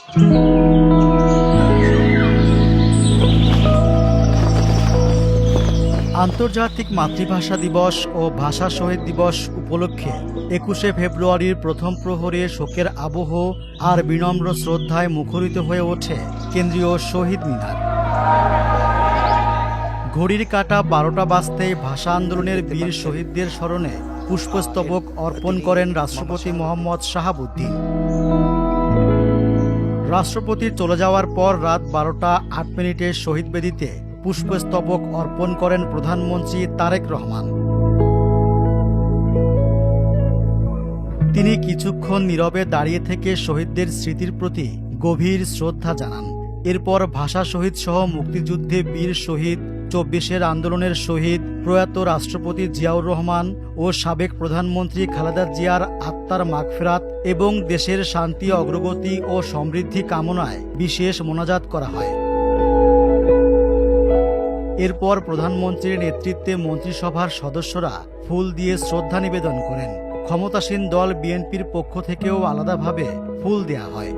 আন্তর্জাতিক মাতৃভাষা দিবস ও ভাষা শহীদ দিবস উপলক্ষে ২১শে ফেব্রুয়ারির প্রথম প্রহরে শোকের আবহ আর বিনম্র শ্রদ্ধায় মুখরিত হয়ে ওঠে কেন্দ্রীয় শহীদ মিনার। ঘড়ির কাঁটা ১২টা বাজতেই ভাষা আন্দোলনের বীর শহীদদের স্মরণে পুষ্পস্তবক অর্পণ করেন রাষ্ট্রপতি মোহাম্মদ শাহাবুদ্দিন। রাষ্ট্রপতির চলে যাওয়ার পর রাত ১২টা ৮ মিনিটে শহীদ বেদিতে পুষ্পস্তবক অর্পণ করেন প্রধানমন্ত্রী তারেক রহমান। তিনি কিছুক্ষণ নীরবে দাঁড়িয়ে থেকে শহীদদের স্মৃতির প্রতি গভীর শ্রদ্ধা জানান। এরপর ভাষা শহীদ সহ মুক্তিযুদ্ধে বীর শহীদ, ২৪-এর আন্দোলনের শহীদ, প্রয়াত রাষ্ট্রপতি জিয়াউর রহমান ও সাবেক প্রধানমন্ত্রী খালেদা জিয়ার আত্মার মাগফিরাত এবং দেশের শান্তি, অগ্রগতি ও সমৃদ্ধি কামনায় বিশেষ মোনাজাত করা হয়। এরপর প্রধানমন্ত্রীর নেতৃত্বে মন্ত্রিসভার সদস্যরা ফুল দিয়ে শ্রদ্ধা নিবেদন করেন। ক্ষমতাসীন দল বিএনপির পক্ষ থেকেও আলাদাভাবে ফুল দেয়া হয়।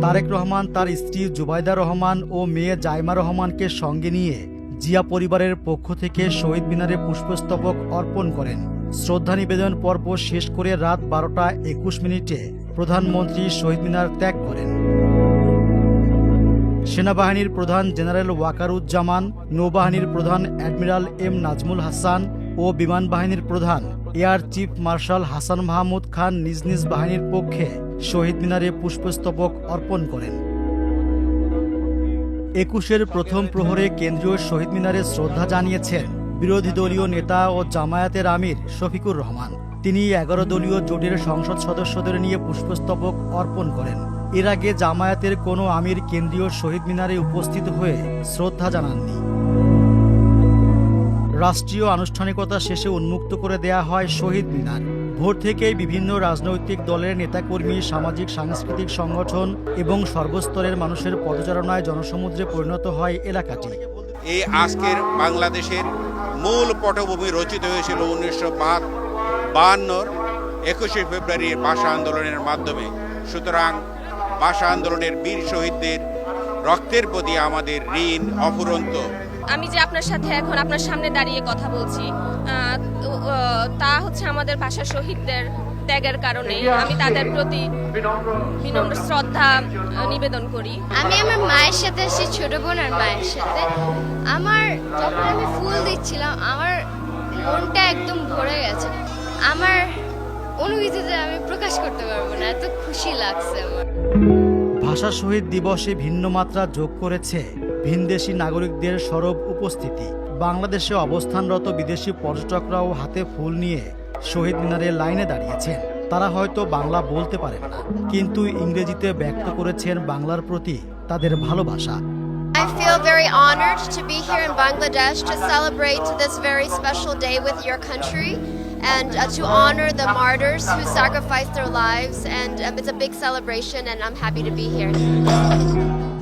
তারেক রহমান তার স্ত্রী জুবাইদা রহমান ও মেয়ে জাইমা রহমানকে সঙ্গে নিয়ে জিয়া পরিবারের পক্ষ থেকে শহীদ মিনারে পুষ্পস্তবক অর্পণ করেন। শ্রদ্ধা নিবেদন পর্ব শেষ করে রাত ১২টা ২১ মিনিটে প্রধানমন্ত্রী শহীদ মিনার ত্যাগ করেন। সেনাবাহিনীর প্রধান জেনারেল ওয়াকারুজ্জামান, নৌবাহিনীর প্রধান অ্যাডমিরাল এম নাজমুল হাসান ও বিমান বাহিনীর প্রধান air chief marshal Hasan Mahmud Khan নিজ নিজ বাহিনীর পক্ষে শহীদ মিনারে পুষ্পস্তবক অর্পণ করেন। ২১-এর প্রথম প্রহরে কেন্দ্রীয় শহীদ মিনারে শ্রদ্ধা জানিয়েছেন বিরোধী দলীয় নেতা ও জামায়াতের আমির শফিকুর রহমান। তিনি ১১ দলীয় জোটের সংসদ সদস্যদের নিয়ে পুষ্পস্তবক অর্পণ করেন। এর আগে জামায়াতের কোনো আমির কেন্দ্রীয় শহীদ মিনারে উপস্থিত হয়ে শ্রদ্ধা জানাননি। রাষ্ট্রীয় আনুষ্ঠানিকতা শেষে উন্মুক্ত করে দেয়া হয় শহীদ মিনার। ভোর থেকেই বিভিন্ন রাজনৈতিক দলের নেতাকর্মী, সামাজিক সাংস্কৃতিক সংগঠন এবং সর্বস্তরের মানুষের পদচারণায় জনসমুদ্রে পরিণত হয় এলাকাটি। এই আজকের বাংলাদেশের মূল পটভূমি রচিত হয়েছিল ১৯৫২-র ২১শে ফেব্রুয়ারির ভাষা আন্দোলনের মাধ্যমে। সুতরাং ভাষা আন্দোলনের বীর শহীদদের রক্তের প্রতি আমাদের ঋণ অফুরন্ত। আমি যে আপনার সাথে এখন আপনার সামনে দাঁড়িয়ে কথা বলছি তা হচ্ছে আমাদের ভাষা শহীদদের ত্যাগের কারণে। আমি তাদের প্রতি বিনম্র শ্রদ্ধা নিবেদন করি। আমি আমার মায়ের সাথে এসেছি, ছোট বোন আর মায়ের সাথে। আমার যখন আমি ফুল দিচ্ছিলাম আমার মনটা একদম ভরে গেছে। আমার অনুভূতিতে আমি প্রকাশ করতে পারবো না, এত খুশি লাগছে আমার। ভাষা শহীদ দিবসে ভিন্ন মাত্রা যোগ করেছে ভিনদেশি নাগরিকদের সরব উপস্থিতি। বাংলাদেশে অবস্থানরত বিদেশি পর্যটকরাও হাতে ফুল নিয়ে শহীদ মিনারে লাইনে দাঁড়িয়েছেন। তারা হয়তো বাংলা বলতে পারেন না, কিন্তু ইংরেজিতে ব্যক্ত করেছেন বাংলার প্রতি তাদের ভালোবাসা। I feel very honored to be here in Bangladesh to celebrate this very special day with your country and to honor the martyrs who sacrificed their lives, and it's a big celebration and I'm happy to be here.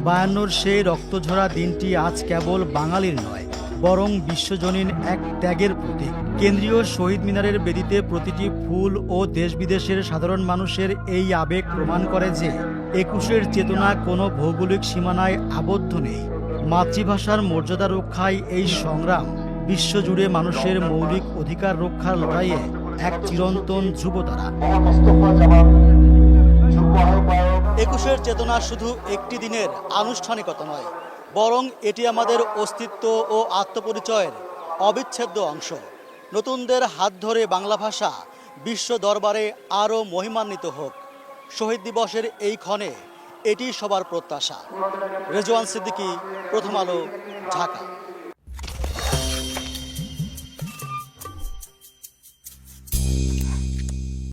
৫২-র সেই রক্তঝরা দিনটি আজ কেবল বাঙালির নয়, বরং বিশ্বজনীন এক ত্যাগের প্রতীক। কেন্দ্রীয় শহীদ মিনারের বেদিতে প্রতিটি ফুল ও দেশ বিদেশের সাধারণ মানুষের এই আবেগ প্রমাণ করে যে ২১-এর চেতনা কোনো ভৌগোলিক সীমানায় আবদ্ধ নেই। মাতৃভাষার মর্যাদা রক্ষায় এই সংগ্রাম বিশ্বজুড়ে মানুষের মৌলিক অধিকার রক্ষার লড়াইয়ে এক চিরন্তন ধ্রুবতারা। ২১-এর চেতনা শুধু একটি দিনের আনুষ্ঠানিকতা নয়, বরং এটি আমাদের অস্তিত্ব ও আত্মপরিচয়ের অবিচ্ছেদ্য অংশ। নতুনদের হাত ধরে বাংলা ভাষা বিশ্ব দরবারে আরও মহিমান্বিত হোক। শহীদ দিবসের এই ক্ষণে এটি সবার প্রত্যাশা। রেজওয়ান সিদ্দিকী, প্রথম আলো, ঢাকা।